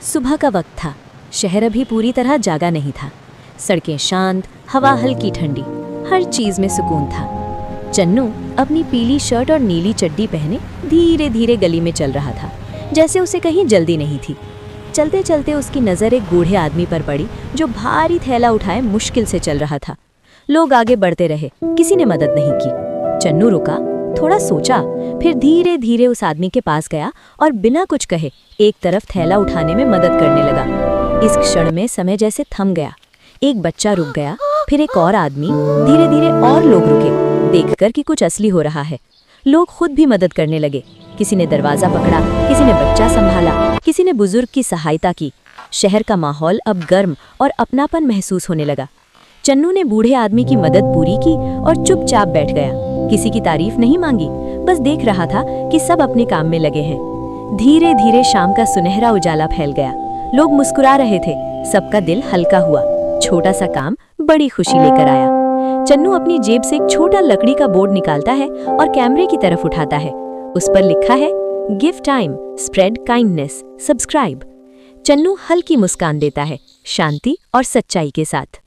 सुबह का वक्त था। शहर अभी पूरी तरह जागा नहीं था। सड़कें शांत, हवा हल्की ठंडी, हर चीज में सुकून था। चन्नू अपनी पीली शर्ट और नीली चड्डी पहने धीरे धीरे गली में चल रहा था, जैसे उसे कहीं जल्दी नहीं थी। चलते चलते उसकी नज़र एक बूढ़े आदमी पर पड़ी जो भारी थैला उठाए मुश्किल से चल रहा था। लोग आगे बढ़ते रहे, किसी ने मदद नहीं की। चन्नू रुका, थोड़ा सोचा, फिर धीरे धीरे उस आदमी के पास गया और बिना कुछ कहे एक तरफ थैला उठाने में मदद करने लगा। इस क्षण में समय जैसे थम गया। एक बच्चा रुक गया, फिर एक और आदमी, धीरे धीरे और लोग रुके, देखकर कि कुछ असली हो रहा है। लोग खुद भी मदद करने लगे। किसी ने दरवाजा पकड़ा, किसी ने बच्चा संभाला, किसी ने बुजुर्ग की सहायता की। शहर का माहौल अब गर्म और अपनापन महसूस होने लगा। चन्नू ने बूढ़े आदमी की मदद पूरी की और चुपचाप बैठ गया। किसी की तारीफ नहीं मांगी, बस देख रहा था कि सब अपने काम में लगे हैं। धीरे धीरे शाम का सुनहरा उजाला फैल गया। लोग मुस्कुरा रहे थे, सबका दिल हल्का हुआ। छोटा सा काम बड़ी खुशी लेकर आया। चन्नू अपनी जेब से एक छोटा लकड़ी का बोर्ड निकालता है और कैमरे की तरफ उठाता है। उस पर लिखा है, give time, spread kindness, subscribe. Channu हल्की मुस्कान देता है, शांति और सच्चाई के साथ।